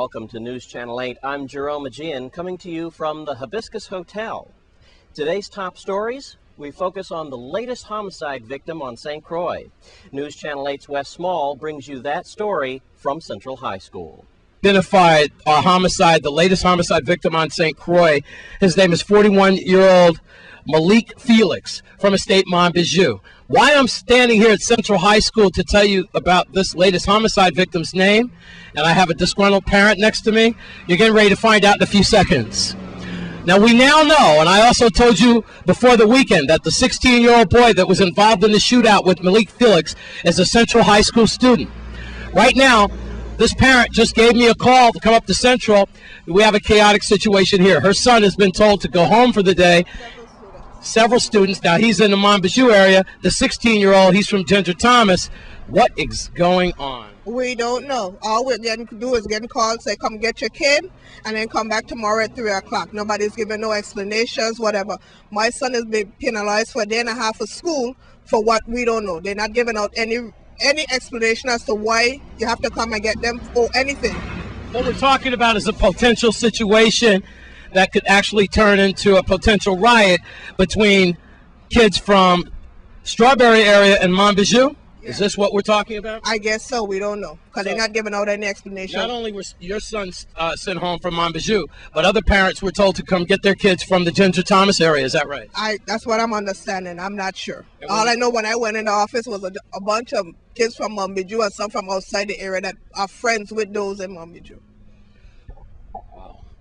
welcome to News Channel 8. I'm Jerome Aegean, coming to you from the Hibiscus Hotel. Today's top stories, we focus on the latest homicide victim on St. Croix. News Channel 8's Wes Small brings you that story from Central High School. Identified homicide, the latest homicide victim on St. Croix. His name is 41-year-old Malik Felix from Estate Montbijou. Why I'm standing here at Central High School to tell you about this latest homicide victim's name, and I have a disgruntled parent next to me, you're getting ready to find out in a few seconds. Now, we now know, and I also told you before the weekend, that the 16-year-old boy that was involved in the shootout with Malik Felix is a Central High School student. Right now, this parent just gave me a call to come up to Central. We have a chaotic situation here. Her son has been told to go home for the day. Several students. Now, he's in the Montbijou area. The 16-year-old, he's from Ginger Thomas. What is going on? We don't know. All we're getting to do is getting called, say, come get your kid, and then come back tomorrow at 3 o'clock. Nobody's giving no explanations, whatever. My son has been penalized for a day and a half of school for what we don't know. They're not giving out any explanation as to why you have to come and get them or anything. What we're talking about is a potential situation that could actually turn into a potential riot between kids from Strawberry area and Montbijou. Yeah. Is this what we're talking about? I guess so. We don't know because they're not giving out any explanation. Not only was your son sent home from Montbijou, but other parents were told to come get their kids from the Ginger Thomas area. Is that right? That's what I'm understanding. I'm not sure. All I know when I went in the office was a bunch of kids from Montbijou and some from outside the area that are friends with those in Montbijou.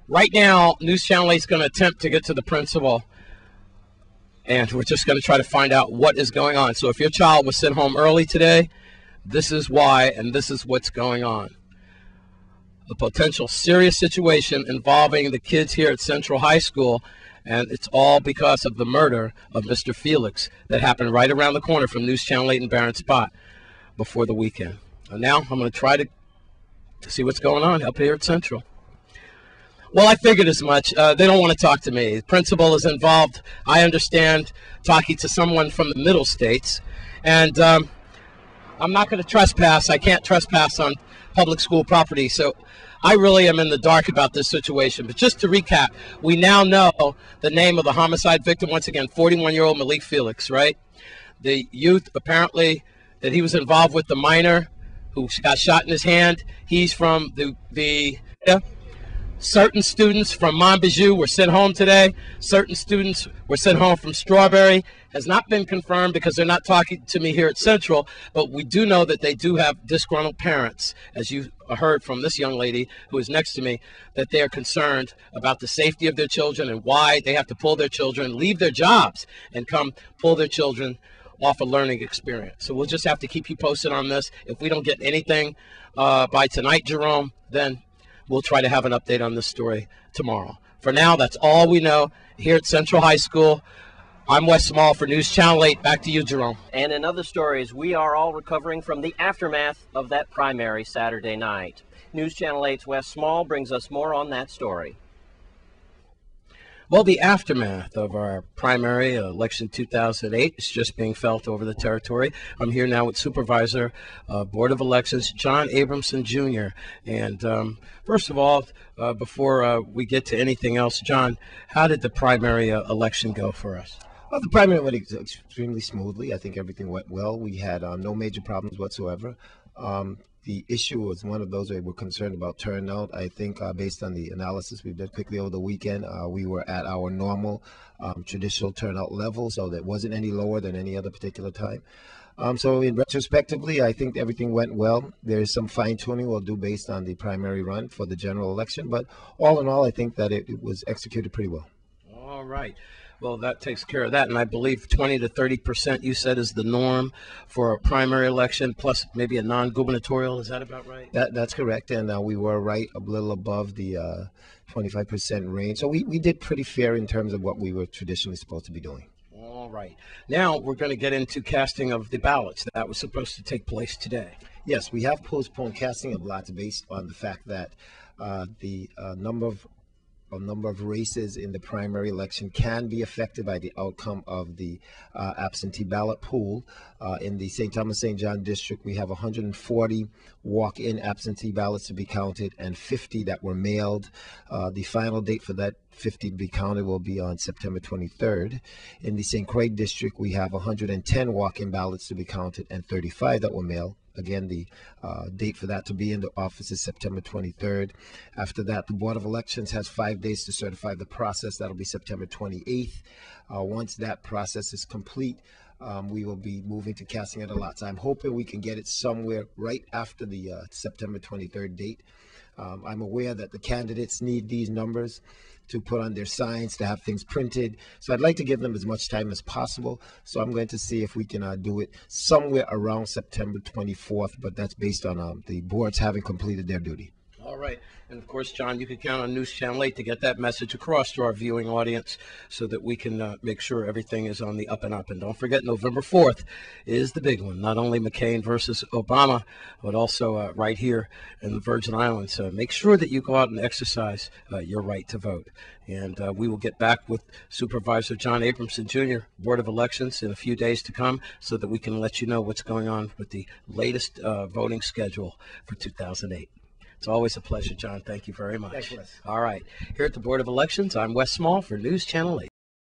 Right now, News Channel 8 is going to attempt to get to the principal, and we're just going to try to find out what is going on. So if your child was sent home early today, this is why, and this is what's going on. A potential serious situation involving the kids here at Central High School, and it's all because of the murder of Mr. Felix that happened right around the corner from News Channel 8 in Barron Spot before the weekend. And now I'm going to try to see what's going on up here at Central. Well, I figured as much. They don't want to talk to me. The principal is involved, I understand, talking to someone from the middle states. And I'm not going to trespass. I can't trespass on public school property. So I really am in the dark about this situation. But just to recap, we now know the name of the homicide victim. Once again, 41-year-old Malik Felix, right? The youth, apparently, that he was involved with, the minor who got shot in his hand. He's from certain students from Montbijou were sent home today. Certain students were sent home from Strawberry. Has not been confirmed because they're not talking to me here at Central, but we do know that they do have disgruntled parents, as you heard from this young lady who is next to me, that they are concerned about the safety of their children and why they have to pull their children, leave their jobs, and come pull their children off a learning experience. So we'll just have to keep you posted on this. If we don't get anything by tonight, Jerome, then we'll try to have an update on this story tomorrow. For now, that's all we know here at Central High School. I'm Wes Small for News Channel 8. Back to you, Jerome. And in other stories, we are all recovering from the aftermath of that primary Saturday night. News Channel 8's Wes Small brings us more on that story. Well, the aftermath of our primary election 2008 is just being felt over the territory. I'm here now with Supervisor, Board of Elections, John Abramson, Jr. And first of all, before we get to anything else, John, how did the primary election go for us? Well, the primary went extremely smoothly. I think everything went well. We had no major problems whatsoever. The issue was one of those where we're concerned about turnout. I think based on the analysis we did quickly over the weekend, we were at our normal traditional turnout level, so that wasn't any lower than any other particular time. So in retrospectively, I think everything went well. There is some fine-tuning we'll do based on the primary run for the general election, but all in all, I think that it was executed pretty well. All right. Well, that takes care of that, and I believe 20 to 30% you said is the norm for a primary election, plus maybe a non-gubernatorial. Is that about right? That's correct, and we were right a little above the 25% range. So we did pretty fair in terms of what we were traditionally supposed to be doing. All right. Now we're going to get into casting of the ballots. That was supposed to take place today. Yes, we have postponed casting of ballots based on the fact that the number of a number of races in the primary election can be affected by the outcome of the absentee ballot pool. In the St. Thomas St. John district, we have 140 walk-in absentee ballots to be counted and 50 that were mailed. The final date for that 50 to be counted will be on September 23rd. In the St. Croix district, we have 110 walk-in ballots to be counted and 35 that were mailed. Again, the date for that to be in the office is September 23rd. After that, the Board of Elections has 5 days to certify the process. That'll be September 28th. Once that process is complete, we will be moving to casting of the lots. I'm hoping we can get it somewhere right after the September 23rd date. I'm aware that the candidates need these numbers to put on their signs, to have things printed. So I'd like to give them as much time as possible. So I'm going to see if we can do it somewhere around September 24th, but that's based on the boards having completed their duty. All right. And of course, John, you can count on News Channel 8 to get that message across to our viewing audience so that we can make sure everything is on the up and up. And don't forget, November 4th is the big one. Not only McCain versus Obama, but also right here in the Virgin Islands. So make sure that you go out and exercise your right to vote. And we will get back with Supervisor John Abramson, Jr., Board of Elections, in a few days to come so that we can let you know what's going on with the latest voting schedule for 2008. It's always a pleasure, John. Thank you very much. Thanks, Wes. All right. Here at the Board of Elections, I'm Wes Small for News Channel 8.